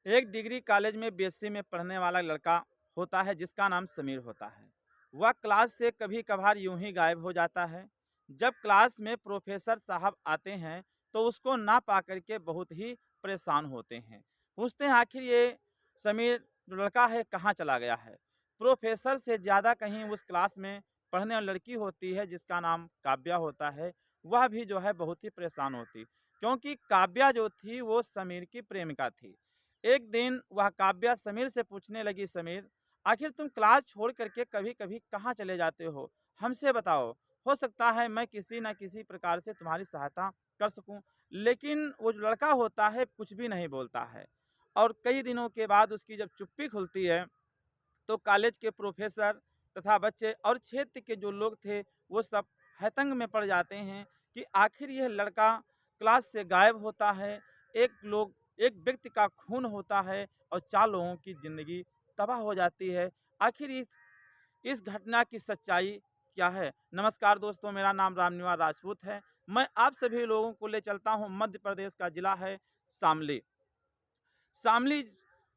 एक degree college में BSc में पढ़ने वाला लड़का होता है जिसका नाम समीर होता है। वह क्लास से कभी कभार यूं ही गायब हो जाता है। जब क्लास में प्रोफेसर साहब आते हैं तो उसको ना पा करके बहुत ही परेशान होते हैं। पूछते हैं आखिर ये समीर जो लड़का है कहाँ चला गया है। प्रोफेसर से ज़्यादा कहीं उस क्लास में पढ़ने वाली लड़की होती है जिसका नाम काव्या होता है। वह भी जो है बहुत ही परेशान होती, क्योंकि काव्या जो थी वो समीर की प्रेमिका थी। एक दिन वह काव्या समीर से पूछने लगी, समीर आखिर तुम क्लास छोड़ करके कभी कभी कहाँ चले जाते हो, हमसे बताओ। हो सकता है मैं किसी न किसी प्रकार से तुम्हारी सहायता कर सकूं। लेकिन वो जो लड़का होता है कुछ भी नहीं बोलता है। और कई दिनों के बाद उसकी जब चुप्पी खुलती है तो कॉलेज के प्रोफेसर तथा बच्चे और क्षेत्र के जो लोग थे वो सब हैतंग में पड़ जाते हैं कि आखिर यह लड़का क्लास से गायब होता है। एक व्यक्ति का खून होता है और 4 लोगों की ज़िंदगी तबाह हो जाती है। आखिर इस घटना की सच्चाई क्या है? नमस्कार दोस्तों, मेरा नाम रामनिवास राजपूत है। मैं आप सभी लोगों को ले चलता हूँ मध्य प्रदेश का ज़िला है शामली। शामली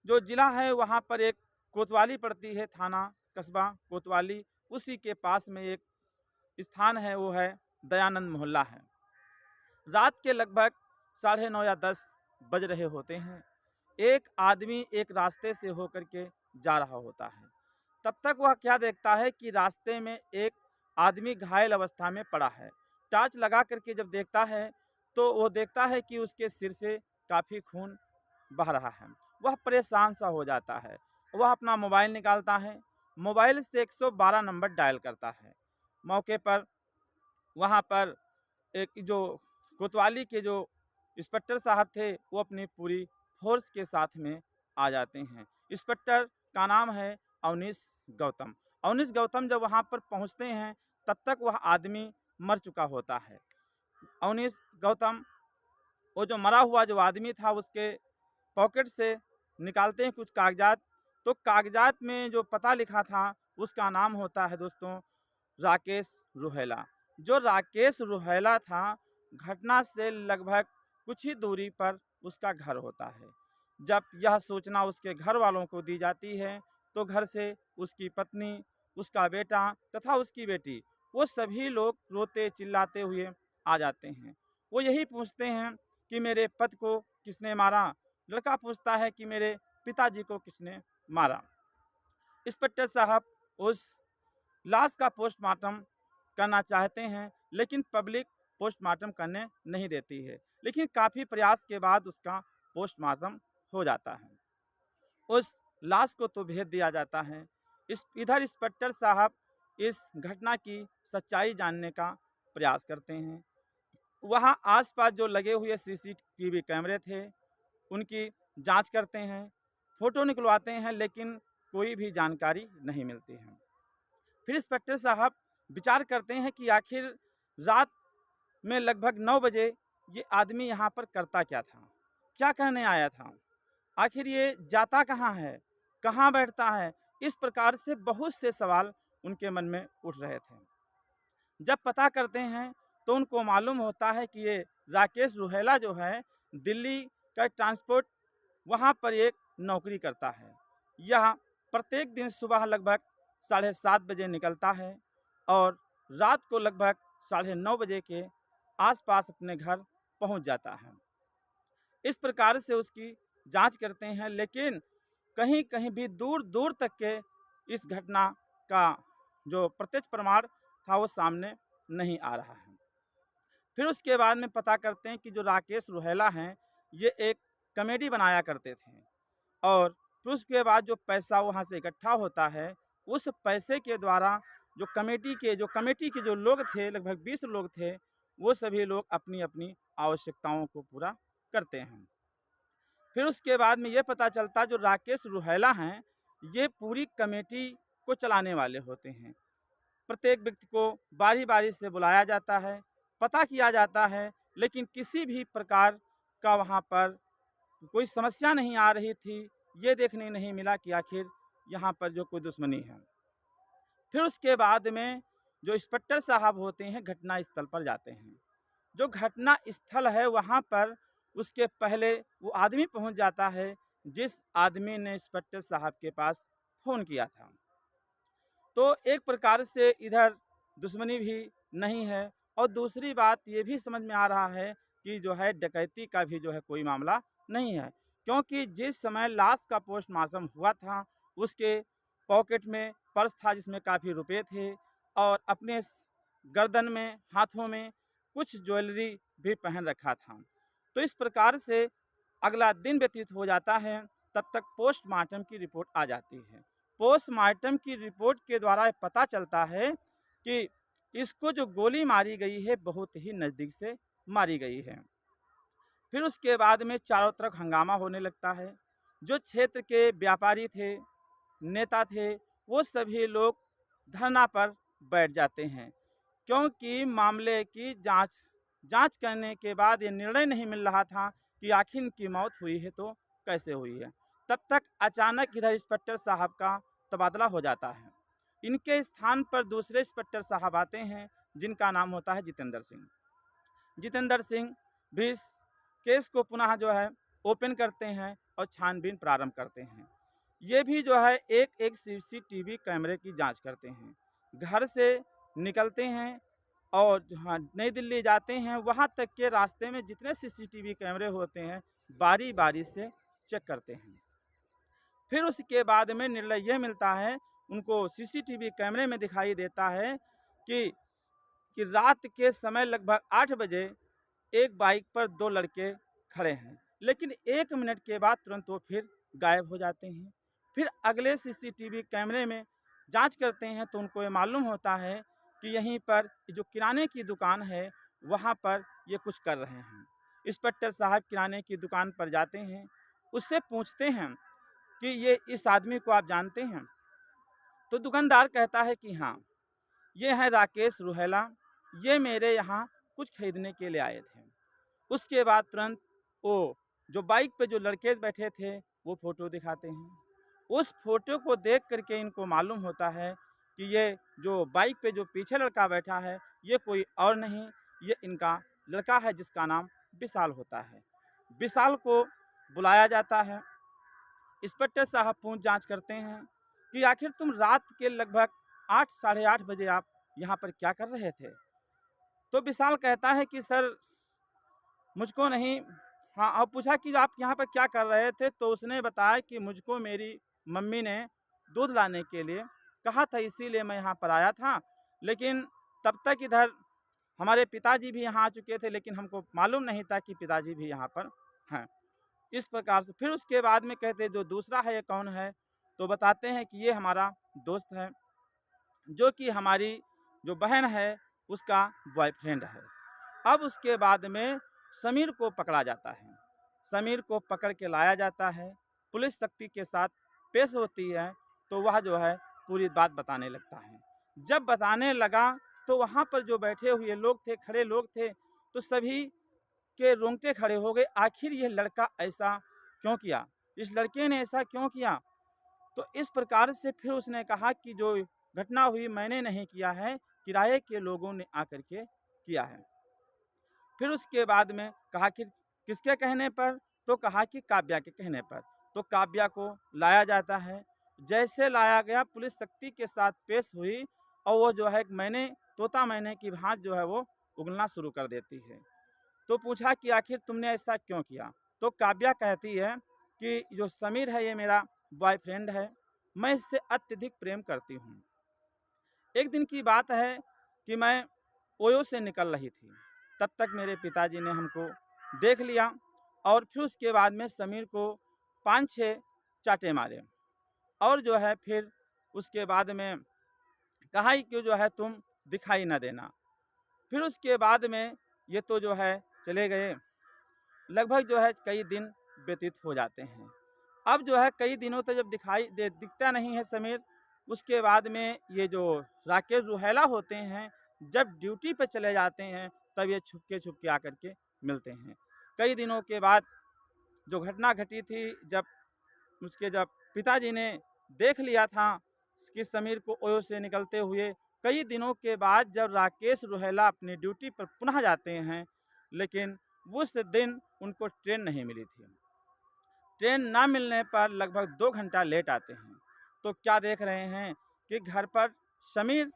जो ज़िला है वहाँ पर एक कोतवाली पड़ती है, थाना कस्बा कोतवाली। उसी के पास में एक स्थान है, वो है दयानंद मोहल्ला है। रात के लगभग 9:30 या 10 बज रहे होते हैं। एक आदमी एक रास्ते से होकर के जा रहा होता है। तब तक वह क्या देखता है कि रास्ते में एक आदमी घायल अवस्था में पड़ा है। टॉर्च लगा करके जब देखता है तो वो देखता है कि उसके सिर से काफ़ी खून बह रहा है। वह परेशान सा हो जाता है। वह अपना मोबाइल निकालता है, मोबाइल से 112 नंबर डायल करता है। मौके पर वहाँ पर एक जो कोतवाली के जो इंस्पेक्टर साहब थे वो अपनी पूरी फोर्स के साथ में आ जाते हैं। इंस्पेक्टर का नाम है अवनीश गौतम। अवनीश गौतम जब वहाँ पर पहुँचते हैं तब तक वह आदमी मर चुका होता है। अवनीश गौतम वो जो मरा हुआ जो आदमी था उसके पॉकेट से निकालते हैं कुछ कागजात। तो कागजात में जो पता लिखा था उसका नाम होता है दोस्तों राकेश रुहेला। जो राकेश रुहेला था, घटना से लगभग कुछ ही दूरी पर उसका घर होता है। जब यह सूचना उसके घर वालों को दी जाती है तो घर से उसकी पत्नी, उसका बेटा तथा उसकी बेटी, वो सभी लोग रोते चिल्लाते हुए आ जाते हैं। वो यही पूछते हैं कि मेरे पति को किसने मारा। लड़का पूछता है कि मेरे पिताजी को किसने मारा। इंस्पेक्टर साहब उस लाश का पोस्टमार्टम करना चाहते हैं लेकिन पब्लिक पोस्टमार्टम करने नहीं देती है। लेकिन काफ़ी प्रयास के बाद उसका पोस्टमार्टम हो जाता है। उस लाश को तो भेज दिया जाता है। इधर इंस्पेक्टर साहब इस घटना की सच्चाई जानने का प्रयास करते हैं। वहाँ आसपास जो लगे हुए सीसीटीवी कैमरे थे उनकी जांच करते हैं, फ़ोटो निकलवाते हैं, लेकिन कोई भी जानकारी नहीं मिलती है। फिर इंस्पेक्टर साहब विचार करते हैं कि आखिर रात में लगभग 9 बजे ये आदमी यहाँ पर करता क्या था? क्या करने आया था? आखिर ये जाता कहाँ है? कहाँ बैठता है? इस प्रकार से बहुत से सवाल उनके मन में उठ रहे थे। जब पता करते हैं तो उनको मालूम होता है कि ये राकेश रुहेला जो है दिल्ली का ट्रांसपोर्ट वहाँ पर एक नौकरी करता है। यह प्रत्येक दिन सुबह लगभग 7:30 बजे निकलता है और रात को लगभग 9:30 बजे के आसपास अपने घर पहुँच जाता है। इस प्रकार से उसकी जांच करते हैं, लेकिन कहीं कहीं भी दूर दूर तक के इस घटना का जो प्रत्यक्ष प्रमाण था वो सामने नहीं आ रहा है। फिर उसके बाद में पता करते हैं कि जो राकेश रुहेला हैं ये एक कॉमेडी बनाया करते थे। और फिर उसके बाद जो पैसा वहाँ से इकट्ठा होता है उस पैसे के द्वारा जो कमेटी के जो लोग थे लगभग 20 लोग थे, वो सभी लोग अपनी अपनी आवश्यकताओं को पूरा करते हैं। फिर उसके बाद में ये पता चलता जो राकेश रुहेला हैं ये पूरी कमेटी को चलाने वाले होते हैं। प्रत्येक व्यक्ति को बारी बारी से बुलाया जाता है, पता किया जाता है, लेकिन किसी भी प्रकार का वहाँ पर कोई समस्या नहीं आ रही थी। ये देखने नहीं मिला कि आखिर यहाँ पर जो कोई दुश्मनी है। फिर उसके बाद में जो इंस्पेक्टर साहब होते हैं घटना स्थल पर जाते हैं। जो घटना स्थल है वहाँ पर उसके पहले वो आदमी पहुँच जाता है जिस आदमी ने इंस्पेक्टर साहब के पास फ़ोन किया था। तो एक प्रकार से इधर दुश्मनी भी नहीं है और दूसरी बात ये भी समझ में आ रहा है कि जो है डकैती का भी जो है कोई मामला नहीं है। क्योंकि जिस समय लाश का पोस्टमार्टम हुआ था, उसके पॉकेट में पर्स था जिसमें काफ़ी रुपए थे और अपने गर्दन में, हाथों में कुछ ज्वेलरी भी पहन रखा था। तो इस प्रकार से अगला दिन व्यतीत हो जाता है, तब तक पोस्टमार्टम की रिपोर्ट आ जाती है। पोस्टमार्टम की रिपोर्ट के द्वारा ये पता चलता है कि इसको जो गोली मारी गई है बहुत ही नज़दीक से मारी गई है। फिर उसके बाद में चारों तरफ हंगामा होने लगता है। जो क्षेत्र के व्यापारी थे, नेता थे, वो सभी लोग धरना पर बैठ जाते हैं, क्योंकि मामले की जांच करने के बाद ये निर्णय नहीं मिल रहा था कि आखिर इनकी मौत हुई है तो कैसे हुई है। तब तक अचानक इधर इंस्पेक्टर साहब का तबादला हो जाता है। इनके स्थान पर दूसरे इंस्पेक्टर साहब आते हैं, जिनका नाम होता है जितेंद्र सिंह। जितेंद्र सिंह भी इस केस को पुनः जो है ओपन करते हैं और छानबीन प्रारंभ करते हैं। ये भी जो है एक सीसीटीवी कैमरे की जांच करते हैं। घर से निकलते हैं और जहाँ नई दिल्ली जाते हैं, वहाँ तक के रास्ते में जितने सीसीटीवी कैमरे होते हैं बारी बारी से चेक करते हैं। फिर उसके बाद में निर्णय यह मिलता है, उनको सीसीटीवी कैमरे में दिखाई देता है कि रात के समय लगभग 8 बजे एक बाइक पर 2 लड़के खड़े हैं, लेकिन 1 मिनट के बाद तुरंत वो फिर गायब हो जाते हैं। फिर अगले सीसीटीवी कैमरे में जांच करते हैं तो उनको ये मालूम होता है कि यहीं पर जो किराने की दुकान है, वहाँ पर ये कुछ कर रहे हैं। इंस्पेक्टर साहब किराने की दुकान पर जाते हैं, उससे पूछते हैं कि ये इस आदमी को आप जानते हैं? तो दुकानदार कहता है कि हाँ, ये है राकेश रुहेला, ये मेरे यहाँ कुछ खरीदने के लिए आए थे। उसके बाद तुरंत वो जो बाइक पे जो लड़के बैठे थे वो फ़ोटो दिखाते हैं। उस फ़ोटो को देख कर के इनको मालूम होता है कि ये जो बाइक पे जो पीछे लड़का बैठा है, ये कोई और नहीं, ये इनका लड़का है जिसका नाम विशाल होता है। विशाल को बुलाया जाता है। इंस्पेक्टर साहब पूछ जाँच करते हैं कि आखिर तुम रात के लगभग 8 साढ़े 8 बजे आप यहाँ पर क्या कर रहे थे? तो विशाल कहता है कि सर मुझको नहीं। हाँ, और पूछा कि आप यहाँ पर क्या कर रहे थे? तो उसने बताया कि मुझको मेरी मम्मी ने दूध लाने के लिए कहा था, इसीलिए मैं यहाँ पर आया था। लेकिन तब तक इधर हमारे पिताजी भी यहाँ आ चुके थे, लेकिन हमको मालूम नहीं था कि पिताजी भी यहाँ पर हैं। इस प्रकार से फिर उसके बाद में कहते जो दूसरा है ये कौन है? तो बताते हैं कि ये हमारा दोस्त है, जो कि हमारी जो बहन है उसका बॉयफ्रेंड है। अब उसके बाद में समीर को पकड़ा जाता है। समीर को पकड़ के लाया जाता है, पुलिस सख्ती के साथ पेश होती है, तो वह जो है पूरी बात बताने लगता है। जब बताने लगा तो वहाँ पर जो बैठे हुए लोग थे, खड़े लोग थे, तो सभी के रोंगटे खड़े हो गए। आखिर ये लड़का ऐसा क्यों किया? इस लड़के ने ऐसा क्यों किया? तो इस प्रकार से फिर उसने कहा कि जो घटना हुई मैंने नहीं किया है, किराए के लोगों ने आकर के किया है। फिर उसके बाद में कहा कि किसके कहने पर? तो कहा कि काव्या के कहने पर। तो काव्या को लाया जाता है। जैसे लाया गया पुलिस सख्ती के साथ पेश हुई और वो जो है तोता मैने की भांति जो है वो उगलना शुरू कर देती है। तो पूछा कि आखिर तुमने ऐसा क्यों किया? तो काव्या कहती है कि जो समीर है ये मेरा बॉयफ्रेंड है, मैं इससे अत्यधिक प्रेम करती हूँ। एक दिन की बात है कि मैं ओयो से निकल रही थी, तब तक मेरे पिताजी ने हमको देख लिया और फिर उसके बाद में समीर को 5-6 चाटे मारे और जो है फिर उसके बाद में कहा ही कि जो है तुम दिखाई न देना। फिर उसके बाद में ये तो जो है चले गए। लगभग जो है कई दिन व्यतीत हो जाते हैं। अब जो है कई दिनों तक जब दिखता नहीं है समीर, उसके बाद में ये जो राकेश रुहेला होते हैं, जब ड्यूटी पे चले जाते हैं तब ये छुपके आकर के मिलते हैं। कई दिनों के बाद जो घटना घटी थी, जब पिताजी ने देख लिया था कि समीर को ओयो से निकलते हुए, कई दिनों के बाद जब राकेश रुहेला अपनी ड्यूटी पर पुनः जाते हैं, लेकिन उस दिन उनको ट्रेन नहीं मिली थी। ट्रेन ना मिलने पर लगभग 2 घंटा लेट आते हैं। तो क्या देख रहे हैं कि घर पर समीर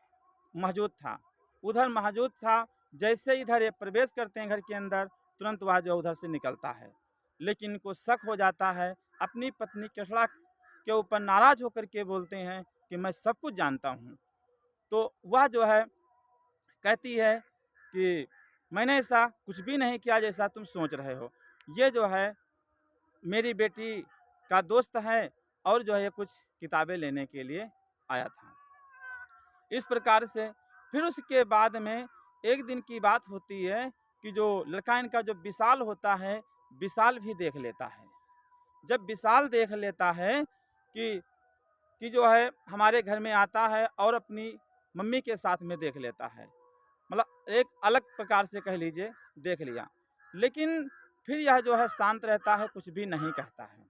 मौजूद था, उधर मौजूद था। जैसे इधर ये प्रवेश करते हैं घर के अंदर, तुरंत वह जो उधर से निकलता है। लेकिन इनको शक हो जाता है, अपनी पत्नी कृष्णा के ऊपर नाराज़ होकर के बोलते हैं कि मैं सब कुछ जानता हूँ। तो वह जो है कहती है कि मैंने ऐसा कुछ भी नहीं किया जैसा तुम सोच रहे हो। ये जो है मेरी बेटी का दोस्त है और जो है ये कुछ किताबें लेने के लिए आया था। इस प्रकार से फिर उसके बाद में एक दिन की बात होती है कि जो लड़का इनका जो विशाल होता है, विशाल भी देख लेता है। जब विशाल देख लेता है कि जो है हमारे घर में आता है और अपनी मम्मी के साथ में देख लेता है, मतलब एक अलग प्रकार से कह लीजिए देख लिया। लेकिन फिर यह जो है शांत रहता है, कुछ भी नहीं कहता है।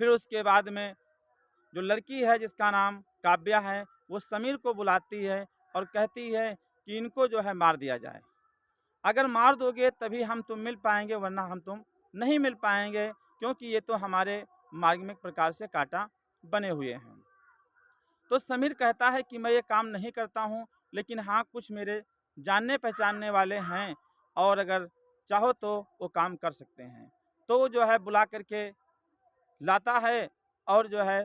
फिर उसके बाद में जो लड़की है जिसका नाम काव्या है, वो समीर को बुलाती है और कहती है कि इनको जो है मार दिया जाए। अगर मार दोगे तभी हम तुम मिल पाएंगे, वरना हम तुम नहीं मिल पाएंगे, क्योंकि ये तो हमारे मार्ग में एक प्रकार से कांटा बने हुए हैं। तो समीर कहता है कि मैं ये काम नहीं करता हूँ, लेकिन हाँ कुछ मेरे जानने पहचानने वाले हैं और अगर चाहो तो वो काम कर सकते हैं। तो वो जो है बुला करके लाता है और जो है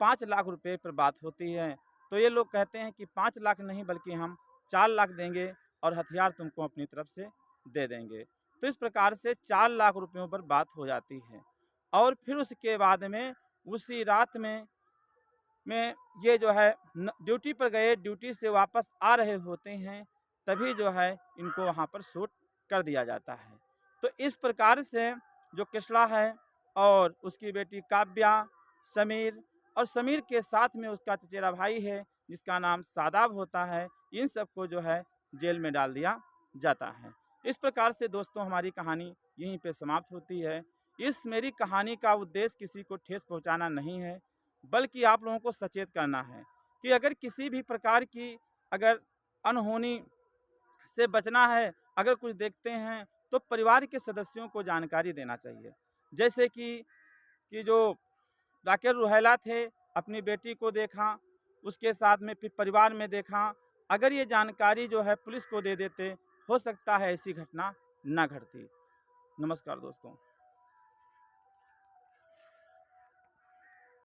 5 लाख रुपए पर बात होती है। तो ये लोग कहते हैं कि 5 लाख नहीं बल्कि हम 4 लाख देंगे और हथियार तुमको अपनी तरफ से दे देंगे। तो इस प्रकार से 4 लाख रुपयों पर बात हो जाती है। और फिर उसके बाद में उसी रात में ये जो है ड्यूटी पर गए, ड्यूटी से वापस आ रहे होते हैं, तभी जो है इनको वहाँ पर शूट कर दिया जाता है। तो इस प्रकार से जो कृष्णा है और उसकी बेटी काव्या, समीर और समीर के साथ में उसका चचेरा भाई है जिसका नाम शादाब होता है, इन सबको जो है जेल में डाल दिया जाता है। इस प्रकार से दोस्तों हमारी कहानी यहीं पे समाप्त होती है। इस मेरी कहानी का उद्देश्य किसी को ठेस पहुंचाना नहीं है, बल्कि आप लोगों को सचेत करना है कि अगर किसी भी प्रकार की अगर अनहोनी से बचना है, अगर कुछ देखते हैं तो परिवार के सदस्यों को जानकारी देना चाहिए। जैसे कि जो राकेश रुहेला थे, अपनी बेटी को देखा, उसके साथ में फिर परिवार में देखा। अगर ये जानकारी जो है पुलिस को दे देते, हो सकता है ऐसी घटना ना घटती। नमस्कार दोस्तों।